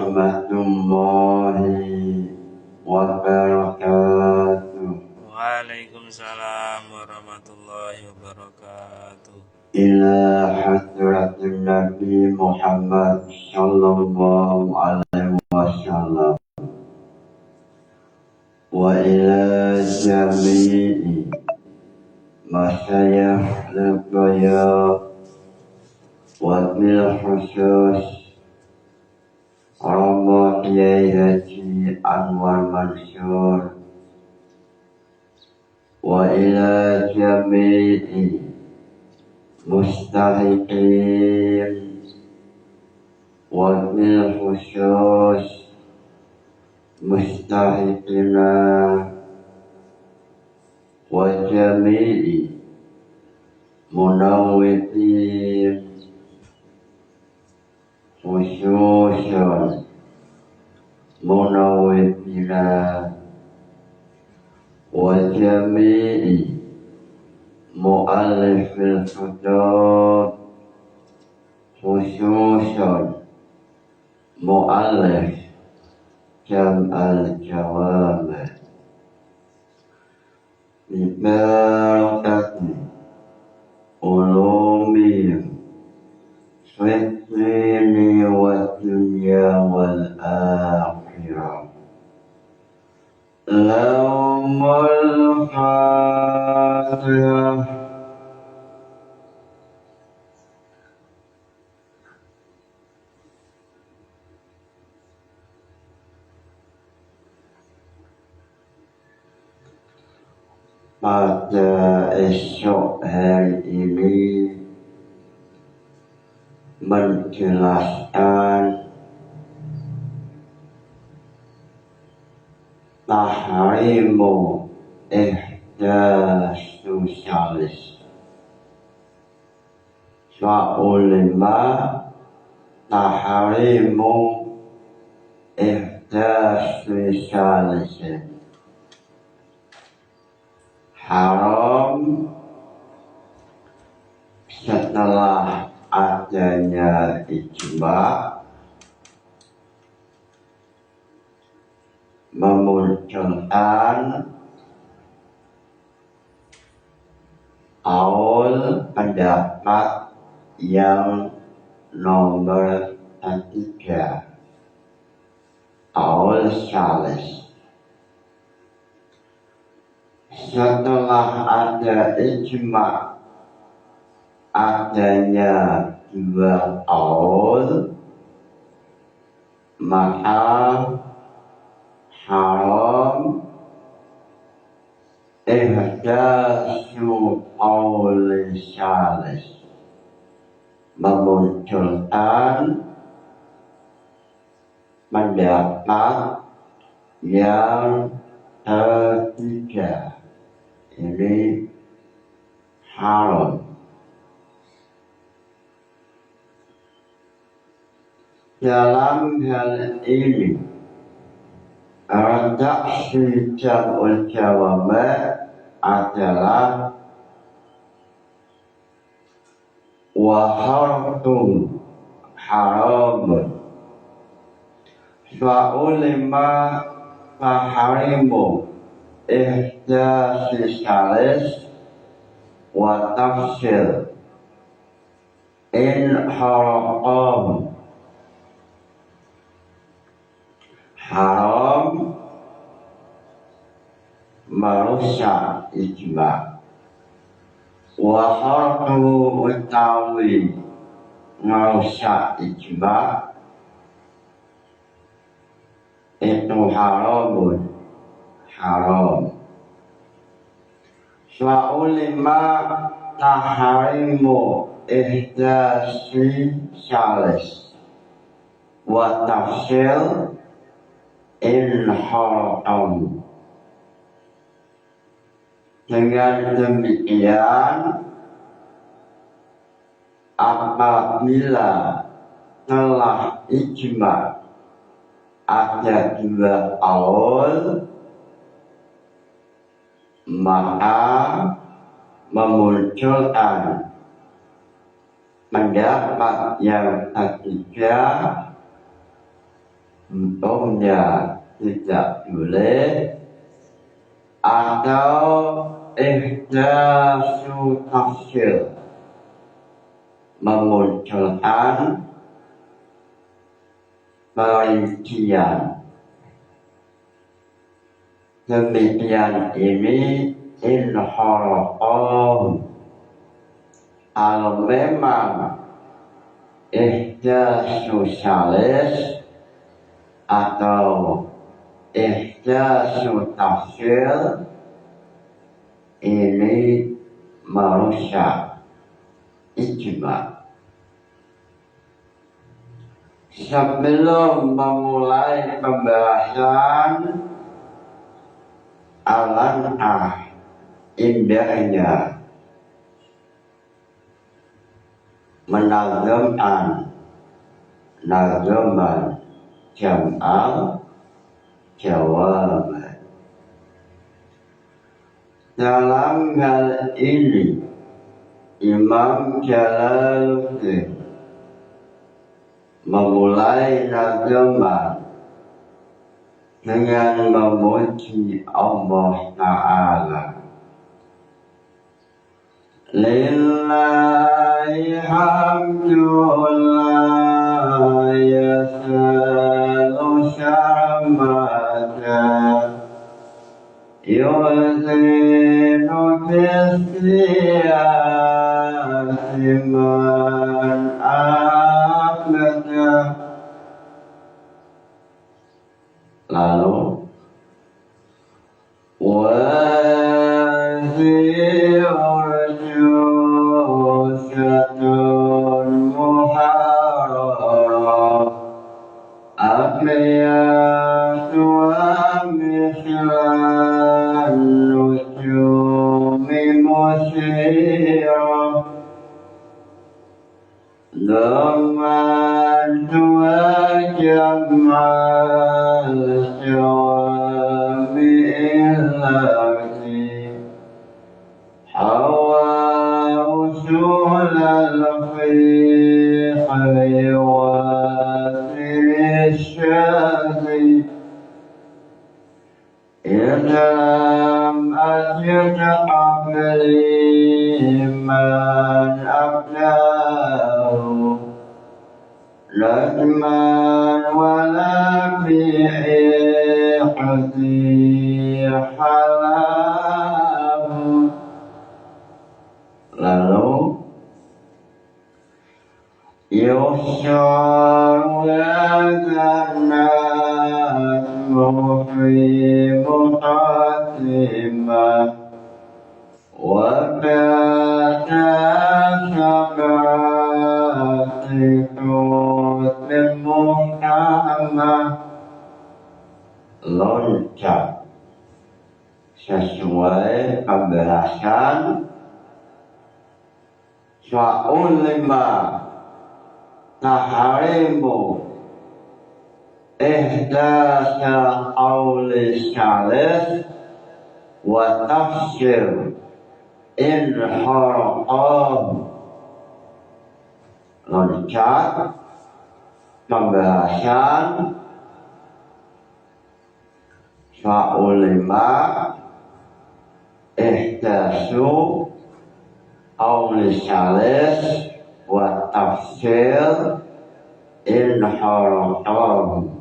warahmatullahi wabarakatuh. Waalaikumsalam warahmatullahi wabarakatuh. Ila hadratin Nabi Muhammad sallallahu alaihi wasallam wa ila jami'i masyayikh al-qaya wa bil khusus Romo Kiai Haji Anwar Mansur wa ila jami'i mustahiqin wa bil khusus mustahiqina wa jami'i munawwidin khususan munawwidina wa jami'i mu'allifil kutub khususan mu'allif jam'al jawami bibarakati ulumihim fitni wa dunya wal akhirah. Lahumul Fatihah. Pada esok hari ini menjelaskan tahrimu ihdas sosialis. Fa'ulima tahrimu ihdas sosialis. Haram setelah adanya ijma memunculkan aul pendapat yang nomor 3, aul salis. Setelah ada ijma adanya 2 aul, maka haram ihdasu aul salis, memunculkan pendapat yang ketiga. Ini haram. Dalam hal ini redaksi jam'ul jawami' adalah wa hartum haramun fa'ulima faharimu ihdasi salis wa tafsir in haram haram merusak ijma wa harfu utawi merusak ijma itu haramun haram. Fa'ulima taharimu ihdasi salis wa tafsir in haram. Dengan demikian apabila telah ijma ada 2 aul, maka memunculkan pendapat yang ketiga untungnya tidak boleh atau ihdasu tafsir memunculkan perincian. Demikian ini inhoroqom. Kalau memang ihdasu salis atau ihdasu tafsir ini merusak ijma. Sebelum memulai pembahasan, alangkah indahnya menazamkan nazaman jam'al jawab. Dalam hal ini Imam Jalaluddin memulai nazaman dengan memuji Allah Ta'ala. Lillahi hamdulillah yasalu syamata yuzinu bisiyasi man ahmada. Lalu wazirjusatun muharrarah akliyatu amislan nujumi musirah zaman dua jamal syawami illati hawa usul al-fiqhi wa tirishadi idam ajid aqli man abdahu لازمان ولا في حياتي حلاه. Lalu يشعر هذا الناس في مقدمة وبات شبات Muhammad loncat sesuai pembahasan fa'ulima taharimu ihdasa qawli salis wa tafsir inharaqam. Loncat pembahasan fa'ulima ihdasu qawli salis wa tafsir inharaqam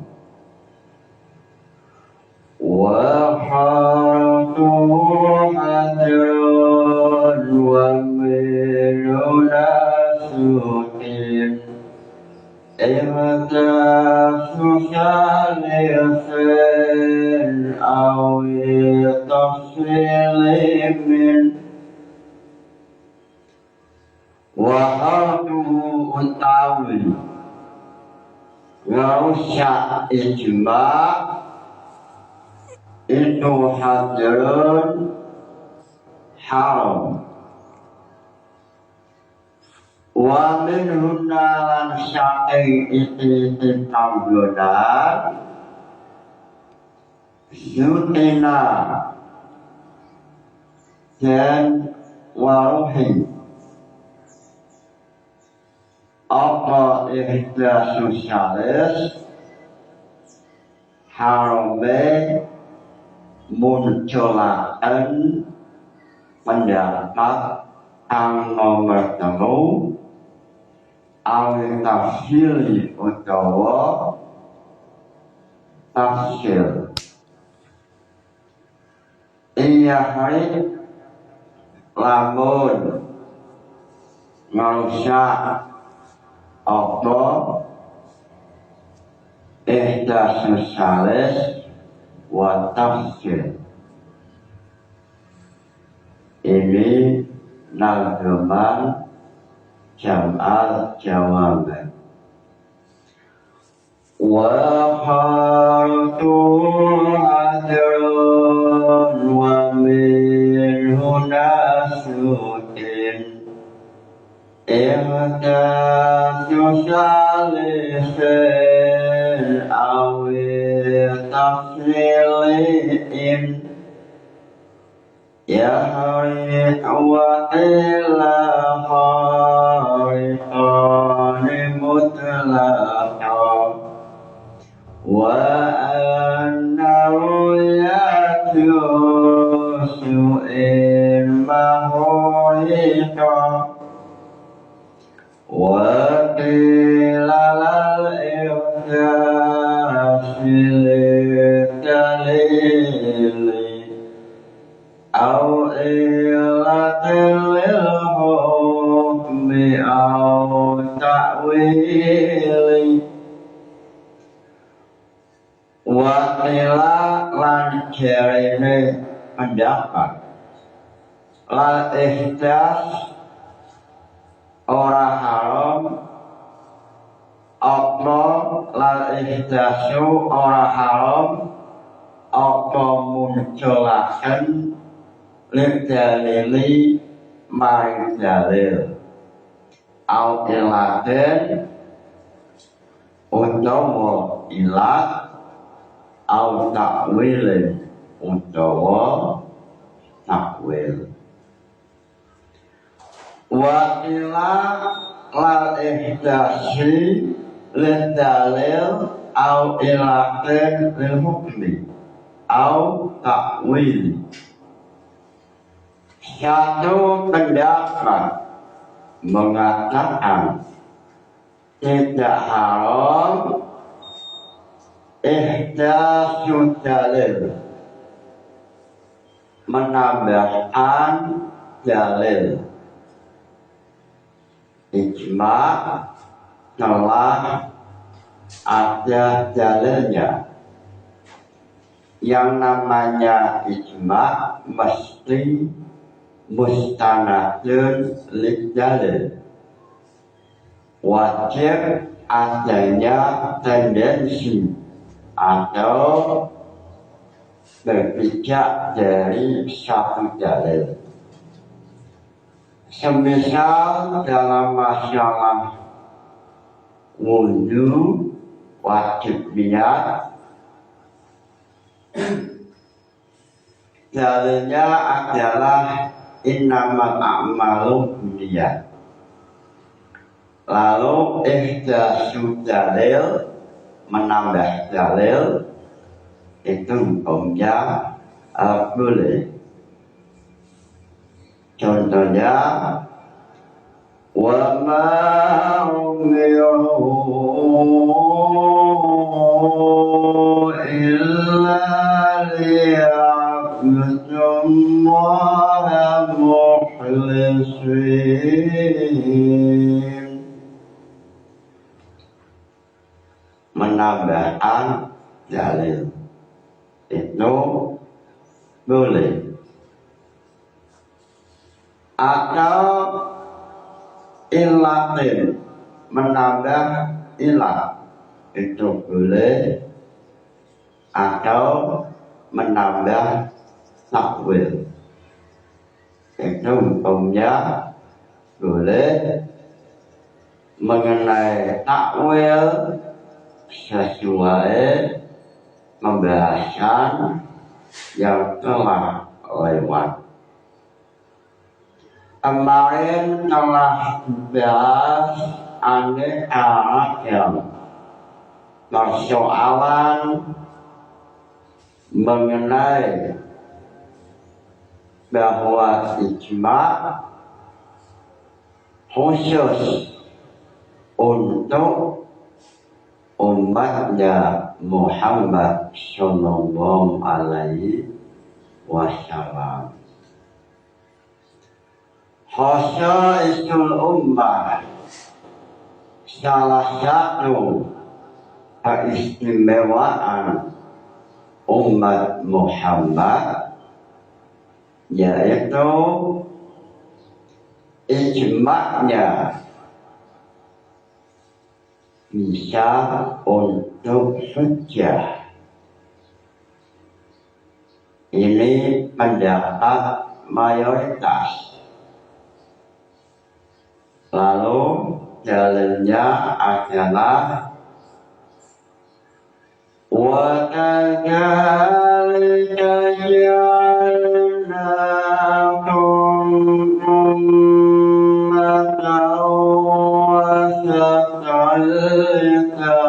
wa haratuhu hadrun wa miluna sutin ihdasu salisin awi tafsilimin wa haratuhu utawi merusak ijma itu hadirun haram. Wa minhunna lan saking iti tamblonan sutina dan waruhi apa ihdasu salis Haramain munculakan pendapat ang nomor telu awil tafsir utawa tafsir. Iya hari lamun ngarusak apa ihdas salis wa tafsir. Ini nazaman jam'al jawaban. Wa haratu hadrun wa minhu nasutin ihdasu salisin awil tafsilin yahri wa illa khariqani mutlaqan wa annahu yajusu ilmahuliqa wa qila lal ihdasil dalili أو إلة للحكم أو تأويل Wakila lan jarene pendapat la ihdas ora haram apa la ihdasu ora haram apa munculaken lidalili mari dalil au ilaten utawa ilat au takwilin utawa takwil wa ila la ihdasi lidalil au ilaten lil hukmi au takwil. Satu pendapat mengatakan tidak haram ihdasu dalil, menambahkan dalil. Ijma telah ada dalilnya. Yang namanya ijma mesti mustanadun lidalil, wajib adanya tendensi atau berpijak dari satu dalil. Semisal dalam masalah wudu wajib niat, dalilnya adalah innamal a'malu binniyat. Lalu ihdasu dalil, menambah dalil, itu hukumnya boleh. Contohnya wa ma umiru illa liya'budullaha mukhlishin. Menambahkan dalil itu boleh. Atau ilatin, menambah ilat itu boleh. Atau menambah takwil itu hukumnya boleh. Mengenai takwil sesuai pembahasan yang telah lewat. Kemarin telah dibahas aneka ragam persoalan mengenai bahwa ijma' khusus untuk umatnya Muhammad Sallallahu Alaihi Wasallam. Khasaisul ummah, salah satu keistimewaan umat Muhammad yaitu ijma'nya bisa untuk hujjah. Ini pendapat mayoritas. Lalu dalilnya adalah وَكَذَلِكَ جَعَلْنَاكُمْ أُمَّةً وَسَطًا لِتَكُونُوا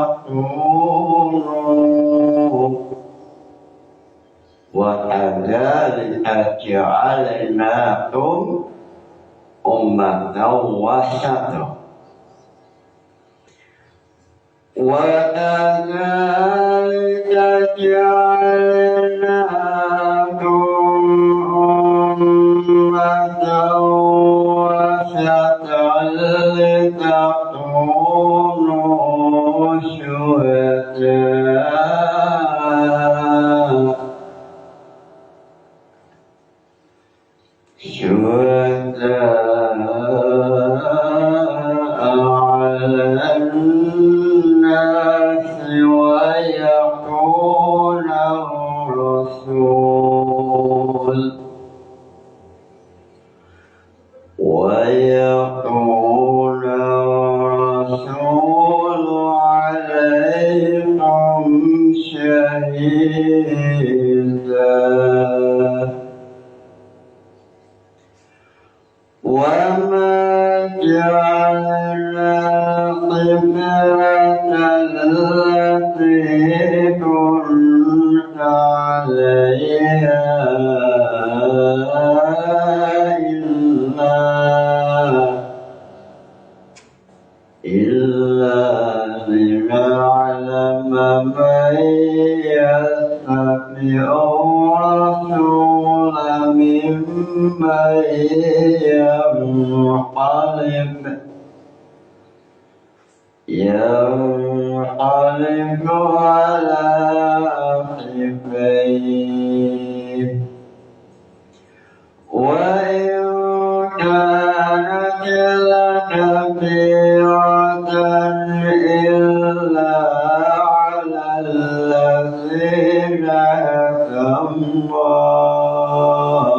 وَكَذَلِكَ جَعَلْنَاكُمْ أُمَّةً وَسَطًا وَكَذَلِكَ جَعَلْنَاكُمْ أُمَّةً وَسَطًا لِتَكُونُوا شهداء على الناس ويكون الرسول عليكم شهيدا وما جعلنا القبلة التي كنت عليها إلا لنعلم من يتبع الرسول ممن ينقلب على عقبيه وإن كانت لكبيرة إلا على الذين هدى الله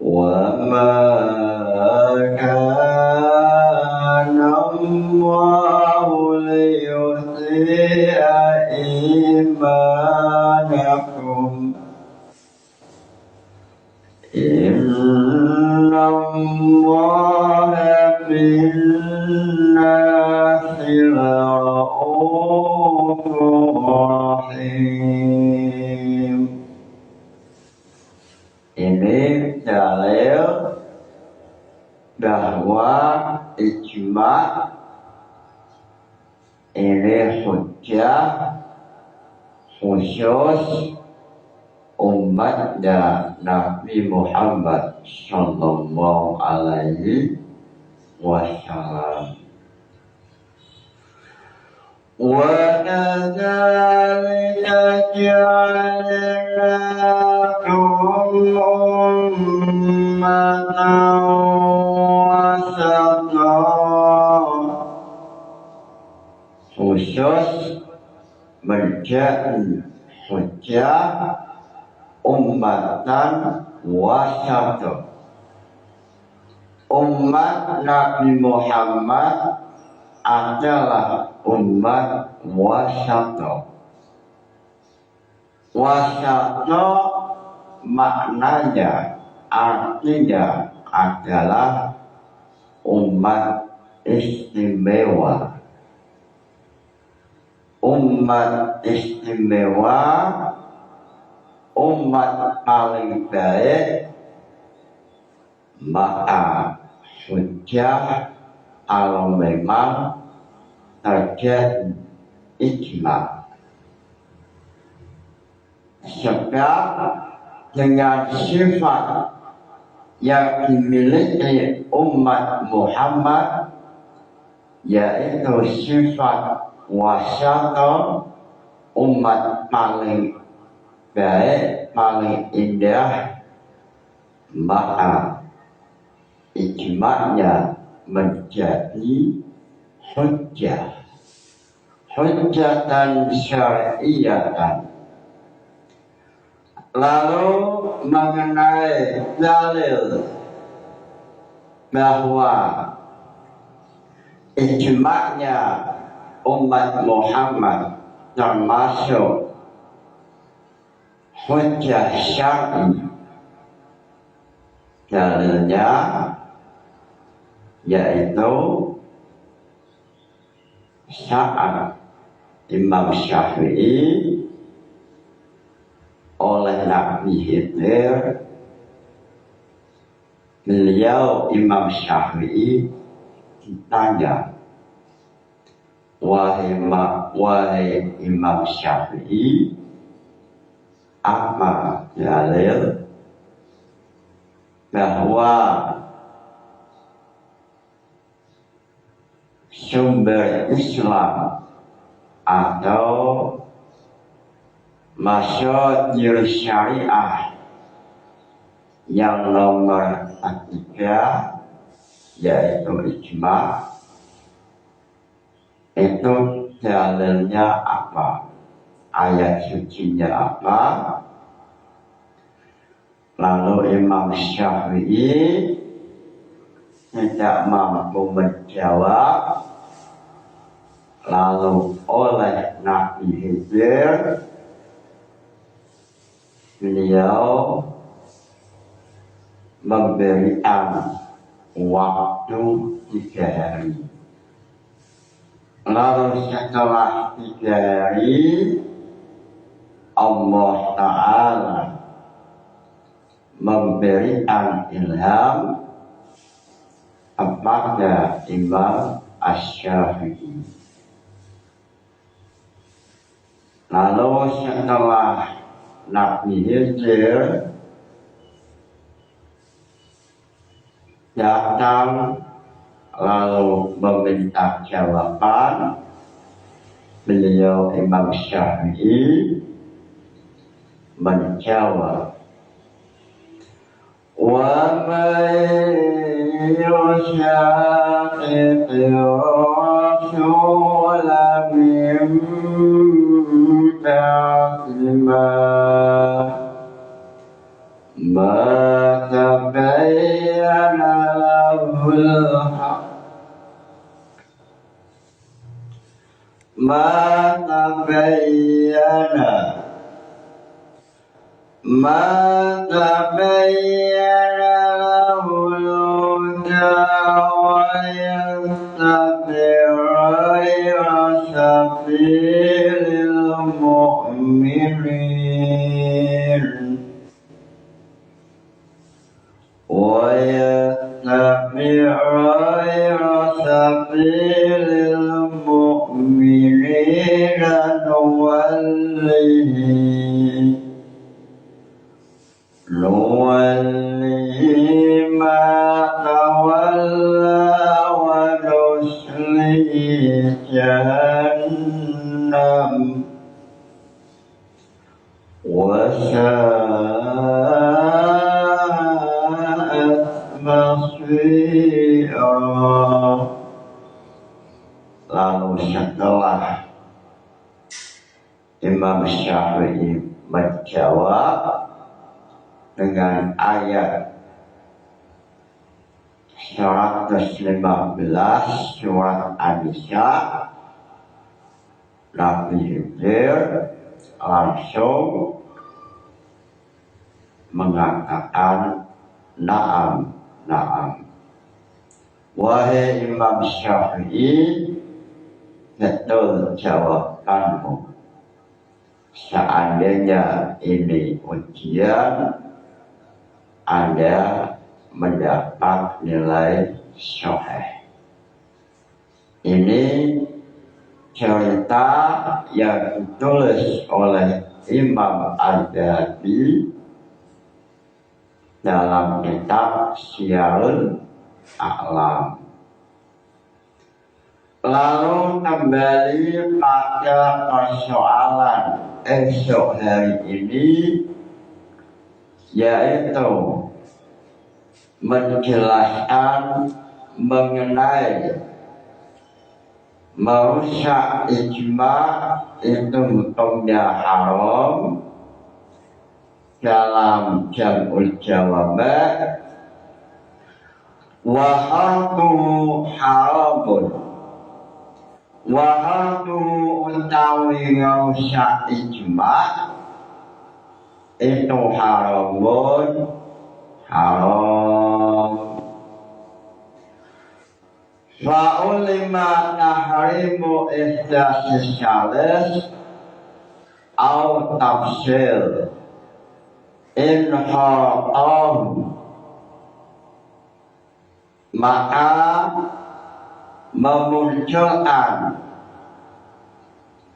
وما كان الله ليضيع إيمانكم إن الله بالناس لرءوف رحيم. Ini dalil bahwa ijma' ini hujjah khusus umatnya Nabi Muhammad Sallallahu Alaihi Wasallam. وَكَذَلِكَ جَعَلْنَاكُمْ أُمَّةً وَسَطًا khusus menjadi hujjah ummatan wasatun. Umat Nabi Muhammad adalah umat wasatun. Wasatun maknanya, artinya adalah umat istimewa. umat istimewa, umat paling baik, maka hujjah kalau memang terjadi ijma. Sebab dengan sifat yang dimiliki umat Muhammad, yaitu sifat wasata, umat paling baik, paling indah, maka ijma'nya menjadi hujjah, hujjatan syar'iyatan. Lalu mengenai dalil bahwa ijma'nya umat Muhammad termasuk hujjah syar'i, dalilnya yaitu saat Imam Syafi'i oleh Nabi Khidir, beliau Imam Syafi'i ditanya, wahai Imam Syafi'i, apa dalil bahwa sumber Islam atau masyarakat syariah yang nomor 3 yaitu ijma, itu dalilnya apa, ayat sucinya apa? Lalu Imam Syafi'i tidak mampu menjawab. Lalu oleh Nabi Khidir, beliau memberikan waktu 3 hari. Lalu setelah 3 hari, Allah Ta'ala memberikan ilham kepada Imam Asy-Syafi'i. Lalu setelah Nabi Khidir datang lalu meminta jawaban, beliau Imam Syafi'i menjawab, wa man yushaqiqir rasul min ba'di ma tabayyana lahul haqq ma tabayyana lahul huda wa yattabi' ghayra sabilil mu'minin wa yattabi' ghayra sabilil mu'minin nuwallihi ma tawalla wa nuslihi jahannam wa sa'at masira. Lalu setelah Imam Syafi'i menjawab dengan ayat 115 surat An-Nisa, Nabi Khidir langsung mengatakan na'am, na'am. Wahai Imam Syafi'i, betul jawab mendoakanmu. Seandainya ini ujian, Anda mendapat nilai sahih. Ini cerita yang ditulis oleh Imam Al-Dhahabi dalam kitab Syiarul A'lam. Lalu kembali pada persoalan esok hari ini, yaitu menjelaskan mengenai merusak ijma itu hukumnya haram dalam jam'ul jawami', wa harduhu haramun, wa harduhu utawi merusak ijma itu haramun, haram. Fa'ulima tahrimu ihdasis syalis au tafsir in haram, maka memunculkan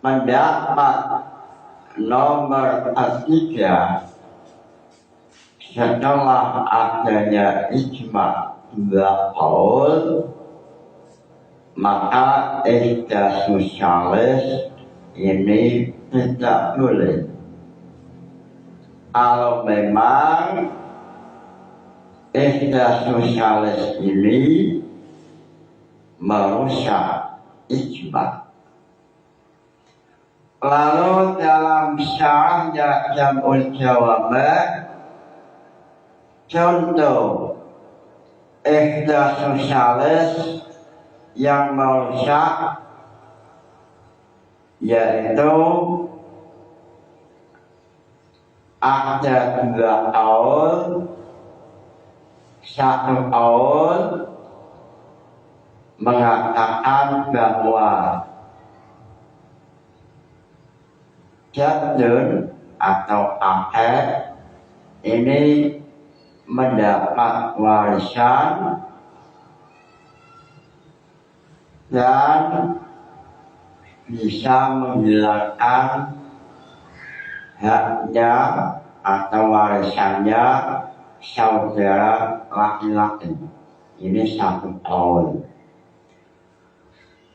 pendapat nomor 3 setelah adanya ijma dua qaul, maka ihdasus syalis ini tidak boleh. Kalau memang ihdasus syalis ini merusak ijma. Lalu dalam syarahnya Jam'ul Jawami', contoh ihdasus syalis yang merusak yaitu ada dua qaul, satu qaul mengatakan bahwa jadun atau akad ini mendapat warisan dan bisa menghilangkan haknya atau warisannya saudara laki-laki. Ini satu qaul.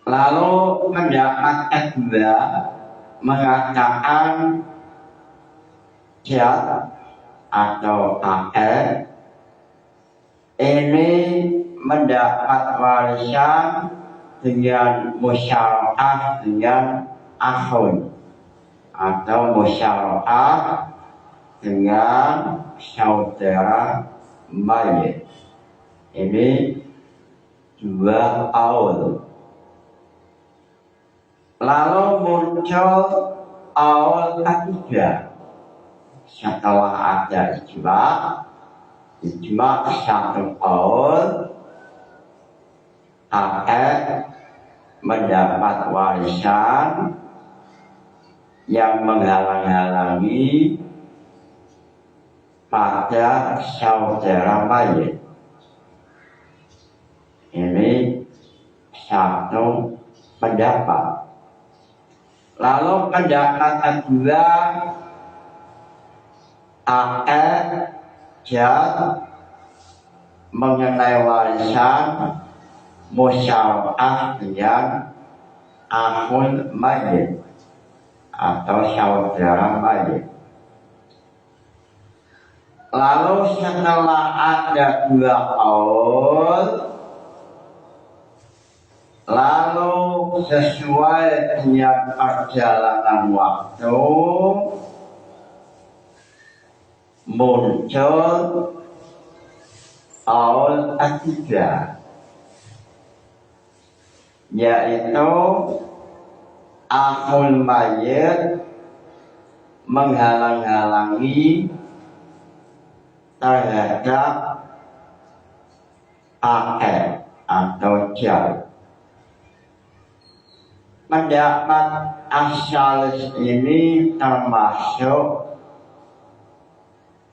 Lalu pendapat kedua mengatakan jad atau akad ini mendapat warisan dengan musyarakah dengan akhun atau musyarakah dengan saudara mayit. Ini dua qaul. Lalu muncul qaul ketiga setelah ada ijma satu qaul, akad mendapat warisan yang menghalang-halangi pada saudara mayit. Ini satu pendapat. Lalu pendapat kedua, akad jad mengenai warisan musyarakah dengan akhun mayit atau saudara mayit. Lalu setelah ada dua qaul, lalu sesuai dengan perjalanan waktu muncul qaul ketiga, yaitu akhul mayit menghalang-halangi terhadap akad atau jad. pendapat asyalis ini termasuk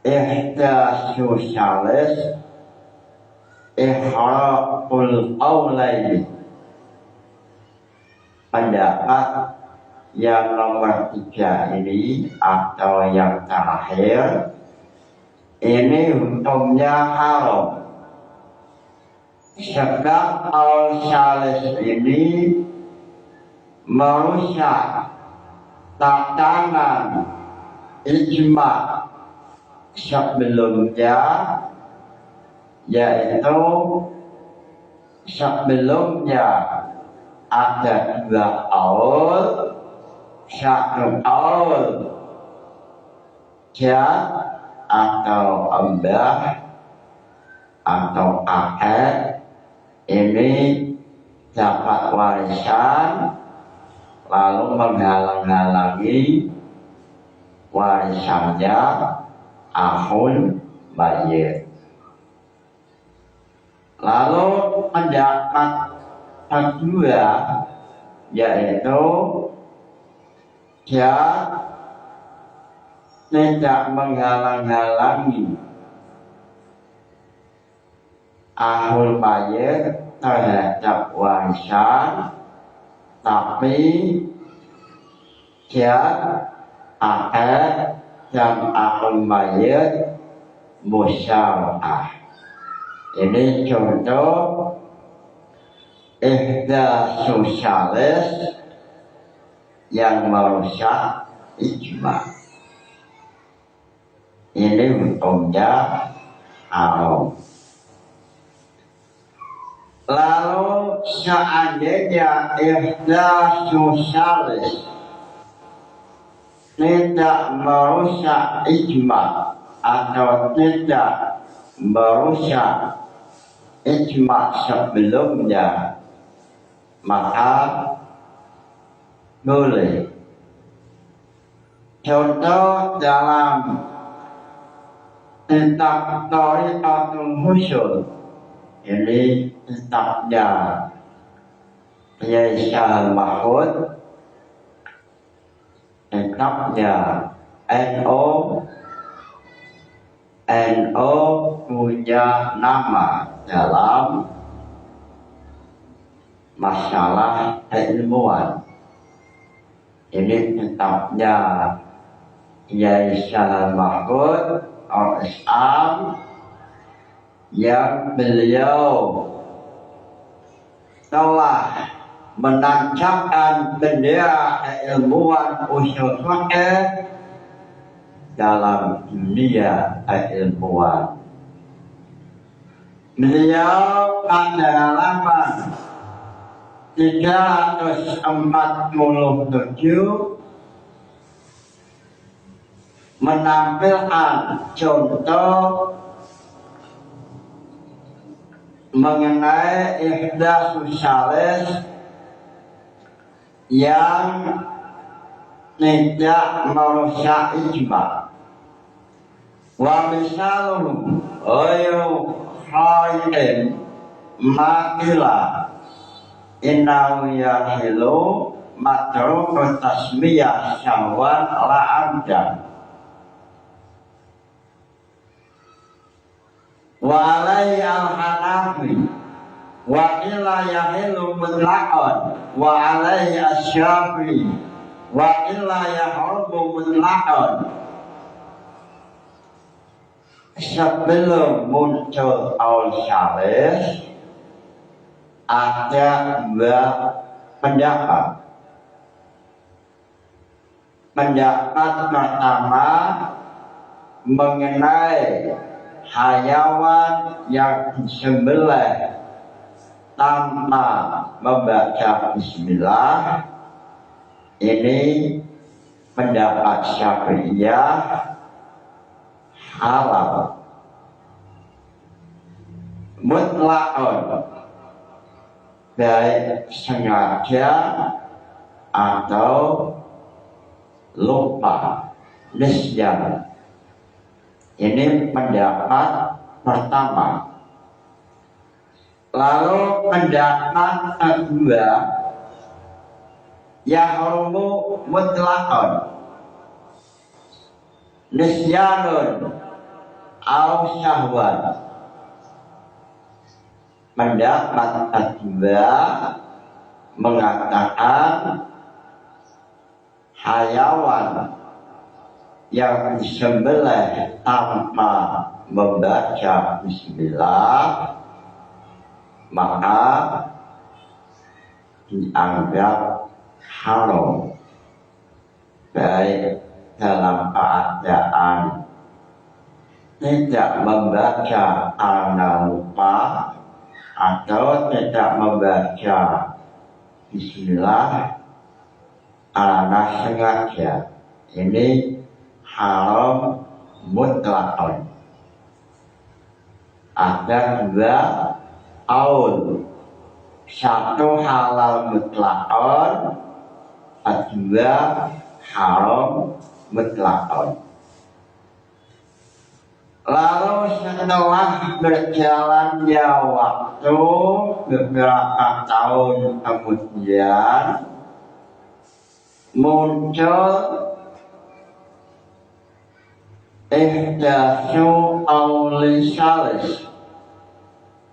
ihdasyusalis ihraqul qawlaini, pendapat yang nomor 3 ini atau yang terakhir ini hukumnya haram. Sebab al-syalis ini merusak tatanan ijma sebelumnya, yaitu sebelumnya ada 2 qaul, 1 qaul jad atau ambah atau akad ini dapat warisan lalu menghalang-halangi warisannya ahun bayyid. Lalu pendapat kedua yaitu dia tidak menghalang-halangi ahul bayyid terhadap warisan, tapi dia akad dan ahul bayyid musyawarah. Ini contoh ihdasyusalis yang merusak ijma. Ini hukumnya haram. Lalu seandainya ihdasyusalis tidak merusak ijma atau tidak merusak ijma sebelumnya, maka boleh. Contoh dalam kitab Thariqatul Husul, ini kitabnya Kiai Syahal Mahfud, kitabnya NO punya nama dalam masalah keilmuan. Ini kitabnya Kiai Syahal Mahfud Al-Islam yang beliau telah menancapkan bendera keilmuan usul fikih dalam dunia keilmuan. Beliau pada halaman 347 menampilkan contoh mengenai ihdasyusalis yang tidak merusak ijma. Wa misalun ayu khayin makila innahu yahilu matruk tasmiyah syahwan la'amdan wa alai al-hanafi wa illa yahilu mutlaqan wa alai asyafi wa illa yahrumu mutlaqan. Sebelum muncul al-syalis ada 2 pendapat. Pendapat pertama mengenai hayawan yang disembelih tanpa membaca bismillah, ini pendapat Syafi'iyah halal mutlakon, baik sengaja atau lupa, nisyan. Ini pendapat pertama. Lalu pendapat kedua yahrumu mutlaqan nisyanun au syahwan. Pendapat kedua mengatakan hayawan yang disembelih tanpa membaca bismillah maka dianggap haram, baik dalam keadaan tidak membaca karena lupa atau tidak membaca bismillah karena sengaja. Ini haram mutlakon. Ada dua qaul, satu halal mutlakon, kedua haram mutlakon. Lalu setelah berjalannya waktu beberapa tahun kemudian muncul ihdatsu auli salis,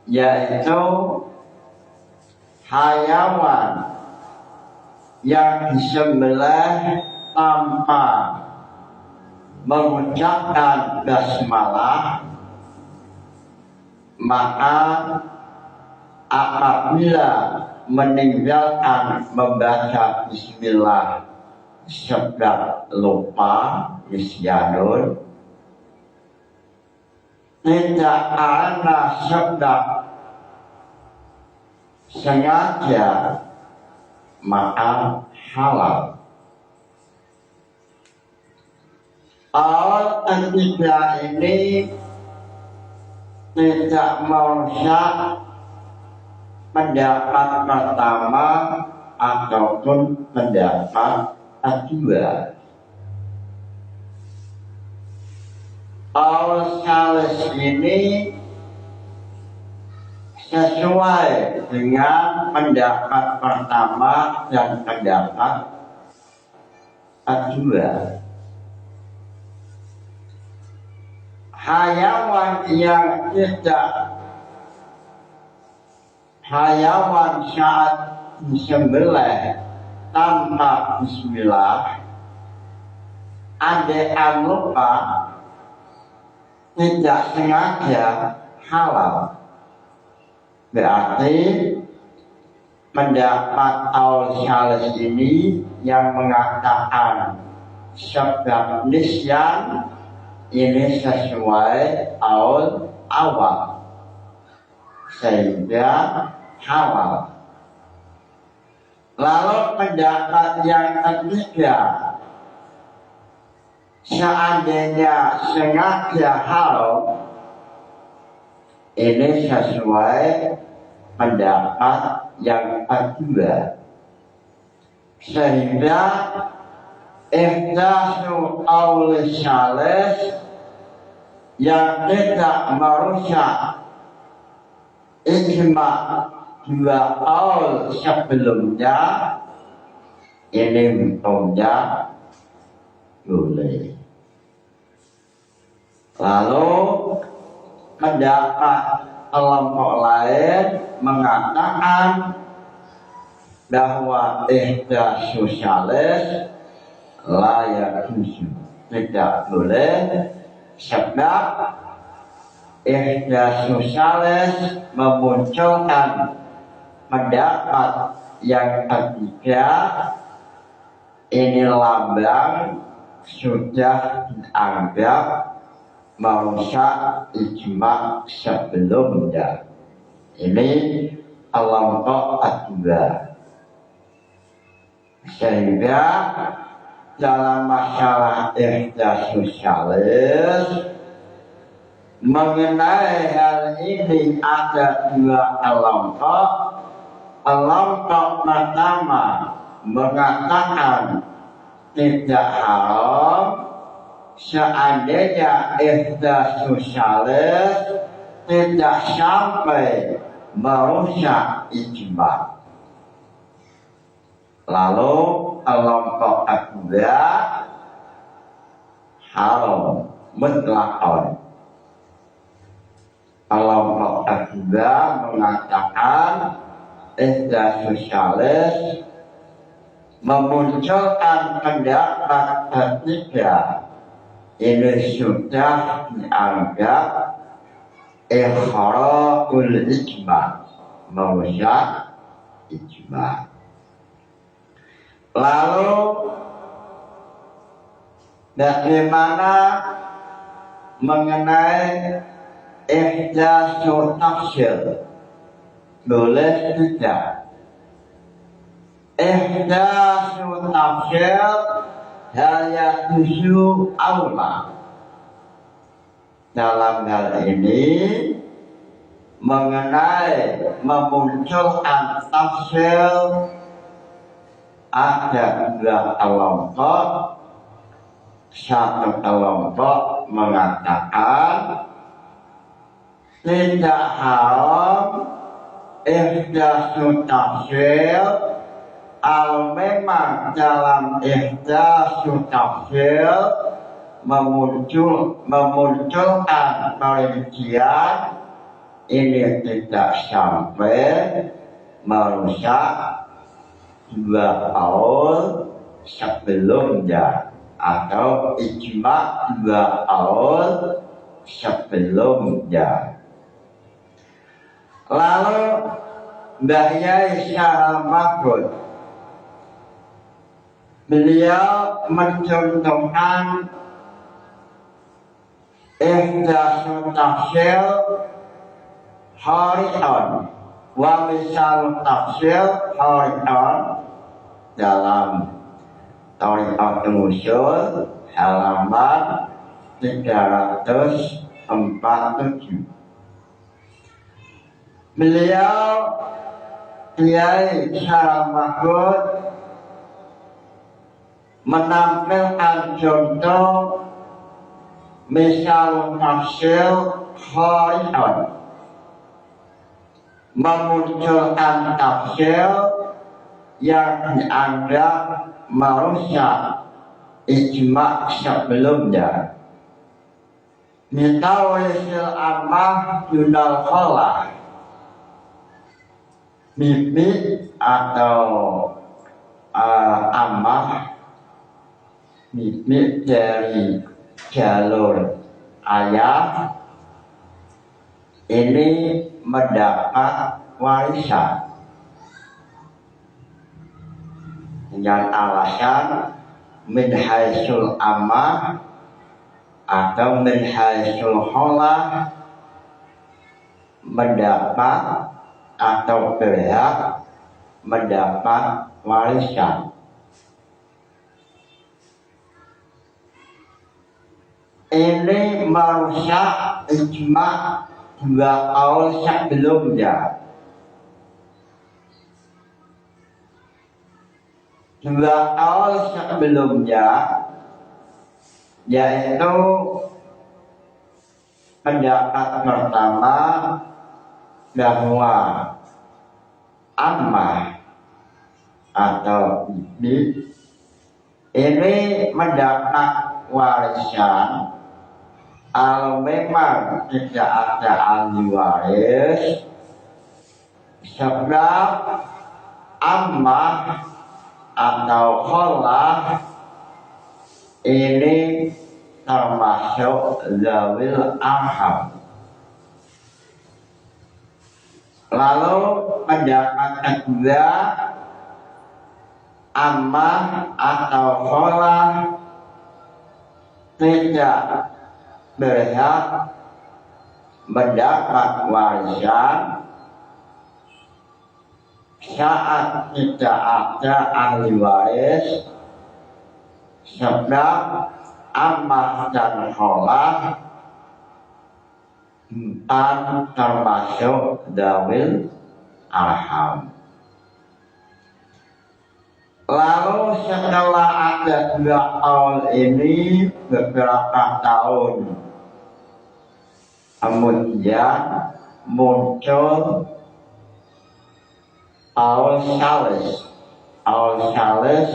yaitu hayawan yang disembelih tanpa mengucapkan basmalah, maka apabila meninggalkan membaca bismillah sebab lupa nisyanun, tidak ada sebab sengaja, maka halal. Awal ketiga ini tidak merusak pendapat pertama ataupun pendapat kedua. Awal salis ini sesuai dengan pendapat pertama dan pendapat kedua. Hayawan yang tidak hayawan saat disembelih tanpa bismillah, andai lupa tidak sengaja, halal. Berarti pendapat al-Syalis ini yang mengatakan sebab nisyan ini sesuai aul awal sehingga halal. Lalu pendapat yang ketiga, seandainya sengaja haram, ini sesuai pendapat yang kedua, sehingga ihdatsu auli salis yang tidak merusak ijma dua aul sebelumnya, ini hukumnya boleh. Lalu pendapat kelompok lain mengatakan bahwa ihdatsu salis layak khusus, tidak boleh, sebab ihdatsu salis memunculkan pendapat yang ketiga, ini lambang sudah dianggap merusak ijma sebelumnya. Ini kelompok kedua. Sehingga dalam masalah ihdatsu salis mengenai hal ini ada dua kelompok. Kelompok pertama mengatakan tidak haram seandainya ihdatsu salis tidak sampai merusak ijma. Lalu kelompok kedua haram mutlakon. Kelompok kedua mengatakan ihda sosialis memunculkan pendapat ketiga ini sudah dianggap ikhraqul ijma, merusak ijma. Lalu bagaimana mengenai ihdasu tafsir? Boleh tidak? Ihdasu tafsir hanya tujuh Allah. Dalam hal ini mengenai memunculkan tafsir ada dua kelompok. Satu kelompok mengatakan tidak haram ihdasu tafsir memang dalam ihdasu tafsir memunculkan perincian ini tidak sampai merusak dua kaul sebelumnya atau ijma dua kaul sebelumnya. Lalu Mbah Yai Syarah Mahfud beliau mencontohkan ihdasu tafsir hari'an wa misal tafsir hari'an dalam Thariqatul Ushul halaman 347. Beliau Kiai Syarah Mahfud menampilkan contoh misal tafsir hari'an, memunculkan tafsir yang dianggap merusak ijma sebelumnya. Mitawaisil amah yunal kholah, mimpi atau amah, mimpi dari jalur ayah ini mendapat warisan dengan alasan min haitsul amah atau min haitsul kholah mendapat atau berhak mendapat warisan. Ini merusak ijma dua kaul sebelumnya. Dua kaul sebelumnya yaitu pendapat pertama bahwa ammah atau bibi ini mendapat warisan memang tidak ada ahli waris, sebab ammah atau kholah ini termasuk zawil arham. Lalu pendapat kedua, ammah atau kholah tidak berhak mendapat warisan saat tidak ada ahli waris, sebab ammah dan kholah bukan termasuk dawil arham. Lalu setelah ada dua kaul ini beberapa tahun kemudian muncul kaul salis. Kaul salis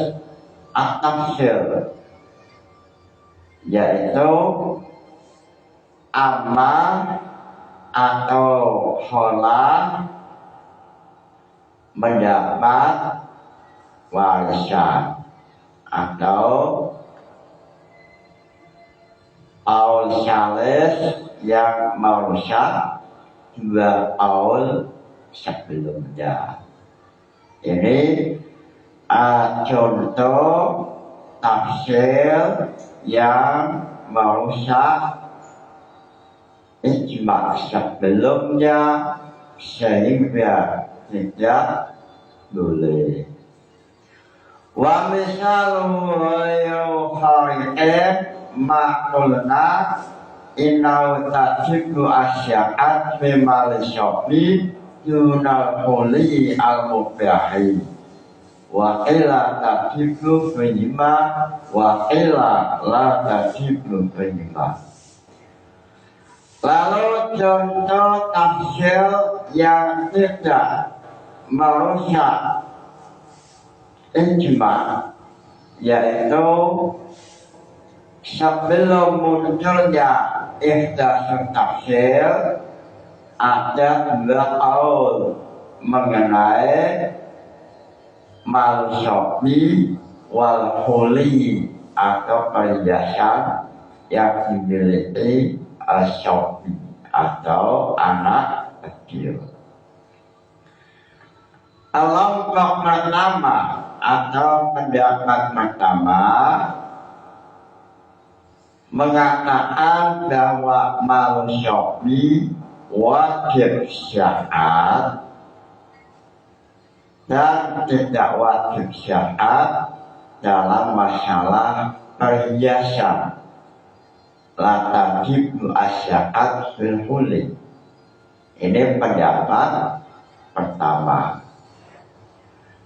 at-tafsir, yaitu amal atau kholah mendapat warisan atau aul syalis yang merusak dua aul sebelumnya. Ini contoh tafsir yang merusak ijma sebelumnya sehingga tidak boleh. Wa misalu ghairu khariqin maqulna inau tajibu asya'at fi mal syafi yunal khuli al-mubahi wa illa tajibu fihima wa illa la tajibu fihima. Lalu contoh tafsir yang tidak merusak ijma, yaitu sebelum munculnya ihdatsut tafsir ada dua qaul mengenai mal syafi wal khuli atau perhiasan yang dimiliki syafi atau anak kecil. Kelompok pertama atau pendapat pertama mengatakan bahwa mal syafi wajib syahadat dan tidak wajib syahadat dalam masalah perhiasan. La tajibu asyahat fil khuli. Ini pendapat pertama.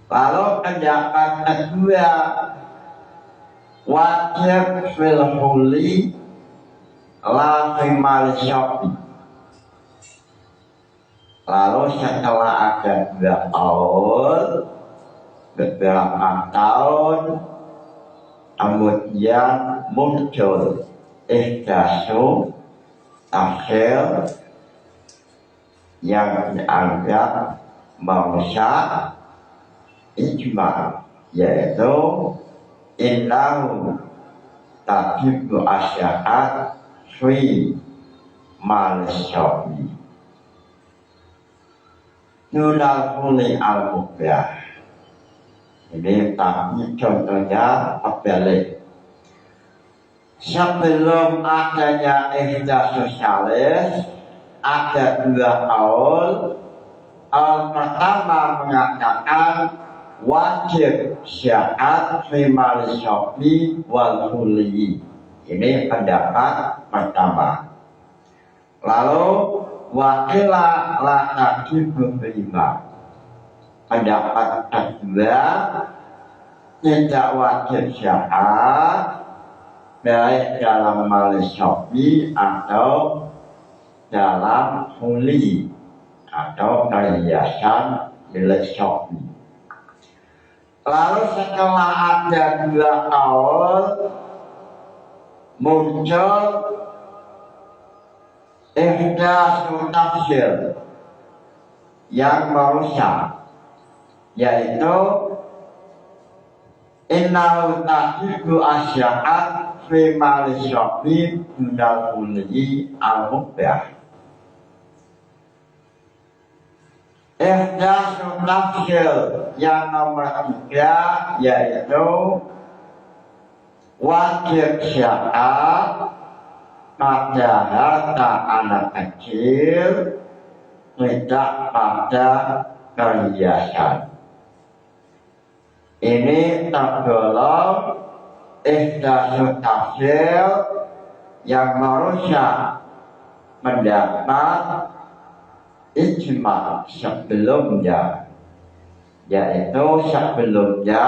Lalu pendapat kedua, wajib fil khuli la fi mal syafi. Lalu setelah ada dua tahun, beberapa tahun, kemudian muncul ihdatsu tafsir yang dianggap merusak ijma, yaitu innahu tajibu asyahat fi mal syafi nunal khuli al-mubah. Ini tapi contohnya terbalik. Sebelum adanya ihdatsus syalis ada dua qaul. Pertama mengatakan wajib syahadat fi mal syafi wal khuli. Ini pendapat pertama. Lalu wakila la tajibu fihima. Pendapat kedua tidak wajib syahadat baik dalam mal syafi atau dalam khuli atau perhiasan milik syafi. Lalu setelah ada dua qaul muncul ihdatsus tafsir yang merusak, yaitu innahu tajibu asyahat fi mal syafi minal khuli al-mubah. Ihdatsus tafsir yang nomor 3 yaitu wajib syahadat pada harta anak kecil, tidak pada perhiasan. Ini tergolong ihdatsus tafsir yang merusak pendapat ijma sebelumnya, yaitu sebelumnya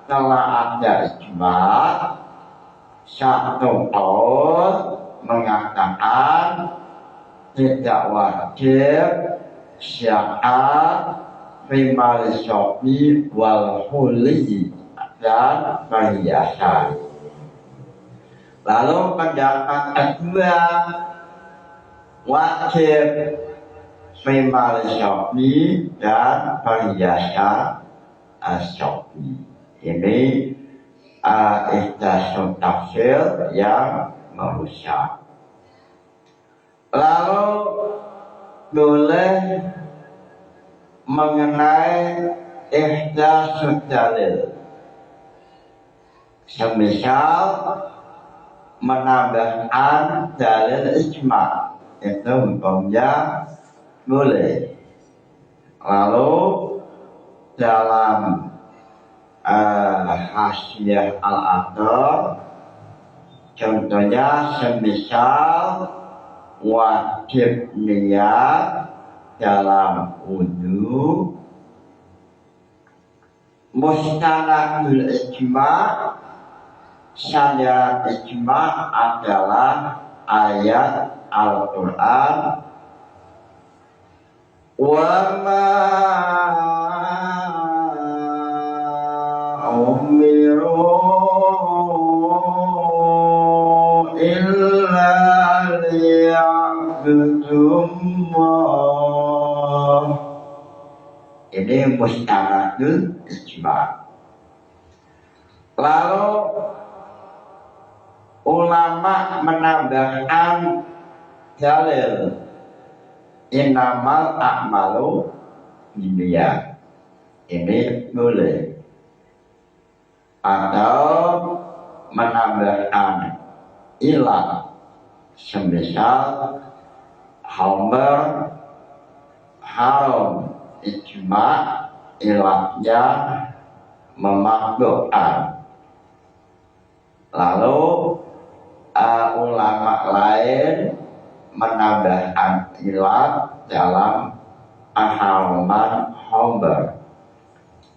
telah ada ijma satu qaul mengatakan tidak wajib syahadat fi mal syafi wal khuli dan perhiasan. Lalu pendapat kedua, wajib memilih Shopee dan perhiasan Shopee. Ini ihdasun tafsir yang merusak. Lalu boleh mengenai ihdasun dalil. Semisal menambahkan dalil ijma, itu hukumnya boleh. Lalu dalam Hasyiah Al-Athar, contohnya semisal wajib niat dalam wudu, mustanadul ijma, syarat ijma adalah ayat Al-Quran, wa ma umiru illa liya'budullah. Ini mustanadul ijma. Lalu ulama menambahkan dalil innamal a'malu binniyat. Ini boleh. Atau menambahkan ilah, semisal hambar haram, ijma ilahnya memakbulkan. Lalu ulama lain menambahkan ilah dalam halaman hambar,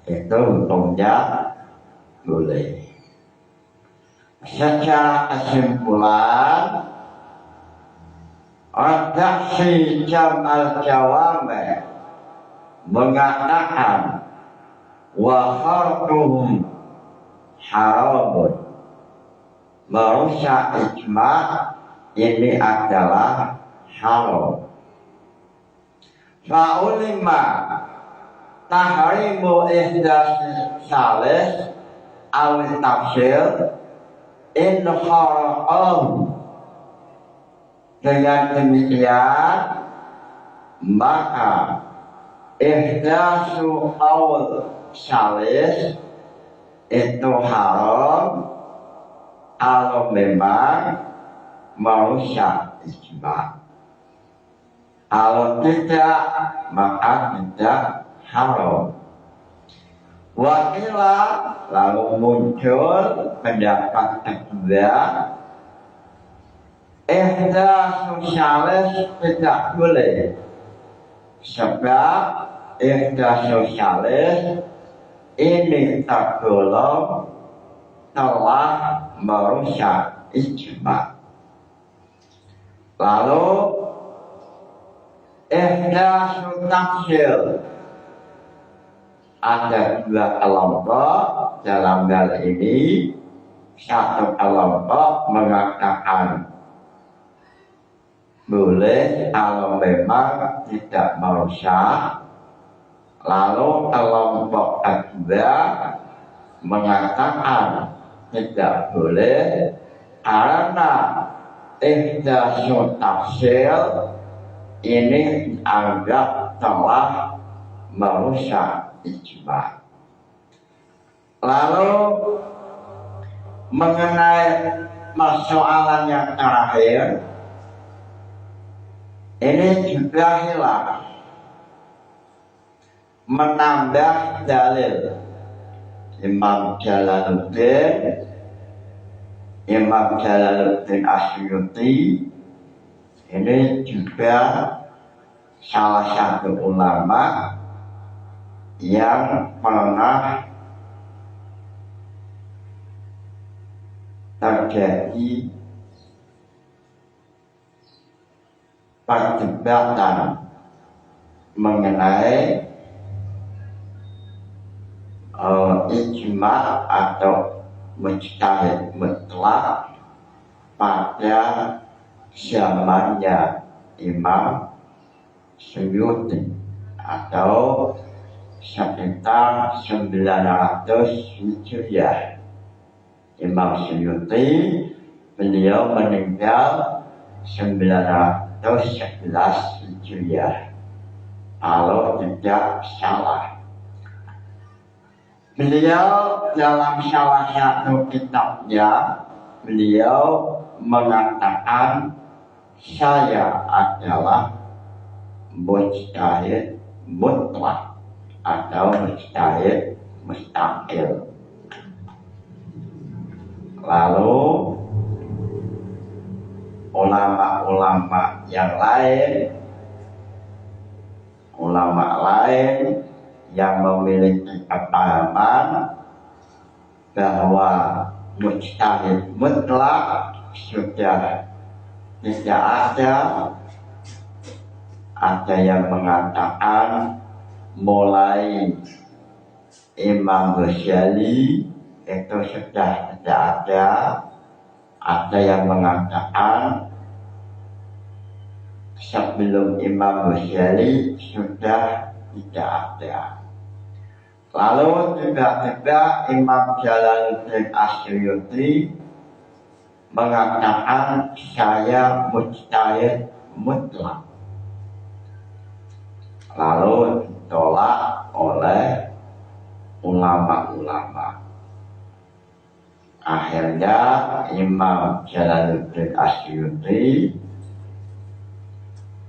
itu hukumnya boleh. Secara kesimpulan, Ar-Taksi Jam al-Jawame mengatakan wa kharquhum haramun, merusak ijma ini adalah haram. Fa'ulima tahrimu ihdas salis al-tafsir in kharaqam. Dengan demikian maka ihdasu awal salis itu haram kalau memang merusak ijma. Kalau tidak maka tidak haram. Wakila lalu muncul pendapat kedua, ihdasun salis tidak boleh, sebab ihdasun salis ini tergolong telah merusak ijma. Lalu ihdasun tafsir, ada dua kelompok dalam hal ini. Satu kelompok mengatakan boleh kalau memang tidak merusak. Lalu kelompok kedua mengatakan tidak boleh karena ihdasun tafsir ini dianggap telah merusak ijma. Lalu mengenai persoalan yang terakhir, ini juga hilang menambah dalil. Imam Jalaluddin Asyuti ini juga salah satu ulama yang pernah terjadi perdebatan mengenai ijma atau mujtahid mutlak pada zamannya Imam Suyuti atau sekitar 900 Hijriah. Imam Suyuti beliau meninggal 911 Hijriah kalau tidak salah. Beliau dalam salah satu kitabnya beliau mengatakan saya adalah mujtahid mutlak atau mujtahid mustaqil. Lalu ulama-ulama yang lain, yang memiliki kepahaman bahwa mujtahid mutlak sudah tidak ada yang mengatakan mulai Imam Ghazali itu sudah tidak ada yang mengatakan sebelum Imam Ghazali sudah tidak ada. Lalu tiba-tiba Imam Jalaluddin As-Suyuti mengatakan saya mujtahid mutlak. Lalu ditolak oleh ulama-ulama. Akhirnya Imam Jalaluddin As-Suyuti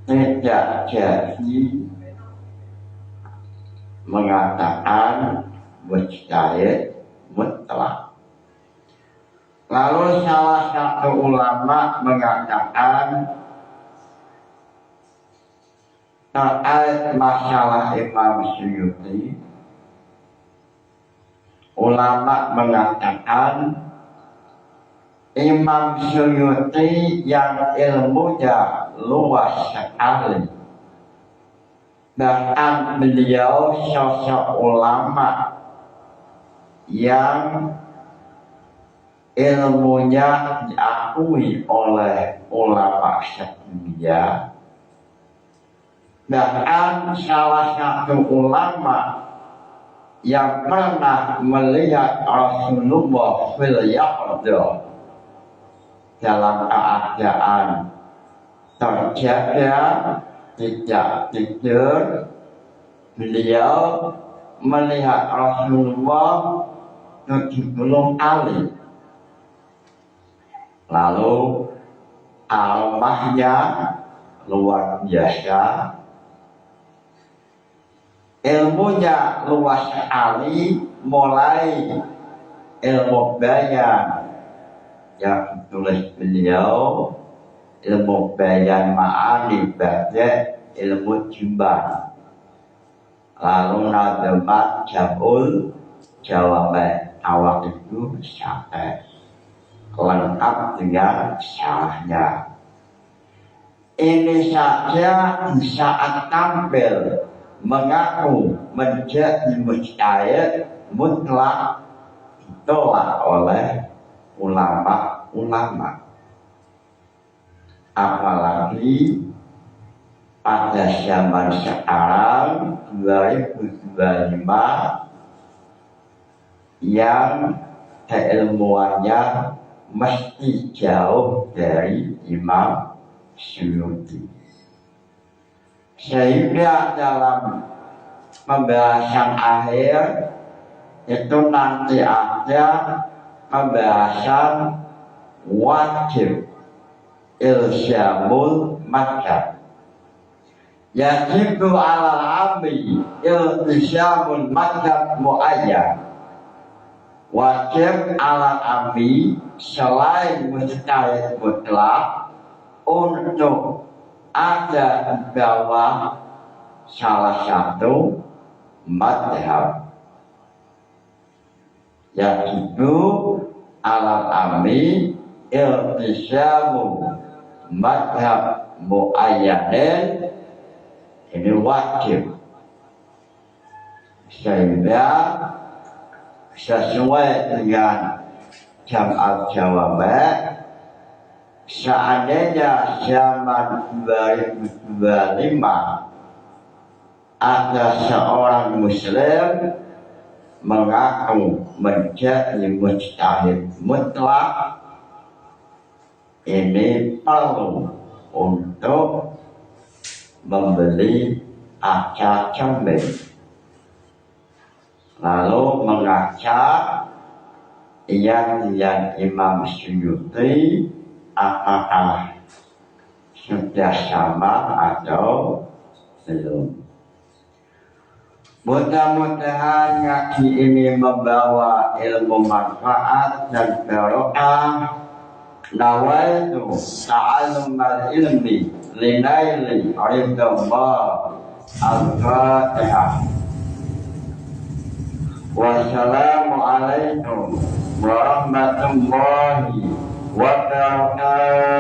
tidak jadi mengatakan mujtahid mutlak. Lalu salah satu ulama mengatakan terkait masalah Imam Suyuti, ulama mengatakan Imam Suyuti yang ilmunya luas sekali. Bahkan beliau sosok ulama yang ilmunya diakui oleh ulama sedunia. Bahkan salah satu ulama yang pernah melihat Rasulullah fil yaqdah dalam keadaan terjaga, tidak tidur, beliau melihat Rasulullah 70 kali. Lalu arwahnya luar biasa, ilmunya luas sekali, mulai ilmu bayan yang ditulis beliau, ilmu bayan ma'ani ba'da ilmu jumlah. Lalu nadamat jabul jawaban awal itu sampai lengkap dengan syarahnya. Ini saja di saat tampil mengaku menjadi mujtahid mutlak ditolak oleh ulama-ulama. Apalagi pada zaman sekarang 2025 yang keilmuannya mesti jauh dari Imam Suyuti. Sehingga dalam pembahasan akhir itu nanti ada pembahasan wajib ilzamul madhab. Yajibu ala amri ilzamul madhab muayyan. Wajib ala amri selain mujtahid mutlak untuk ada di bawah salah satu madhab. Yajibu ala amri ilzamu madhab muayyanin, ini wajib. Sehingga sesuai dengan jawaban. Seandainya zaman 2025 ada seorang muslim mengaku menjadi mujtahid mutlak, ini perlu untuk membeli kaca cermin, lalu mengajak yang Imam Suyuti apakah sudah sama atau belum. Mudah-mudahan ngaji ini membawa ilmu manfaat dan barokah. Nawaitu ta'allumal ilmi linaili ridallah. Al-Fatihah. Wassalamualaikum warahmatullahi wabarakatuh.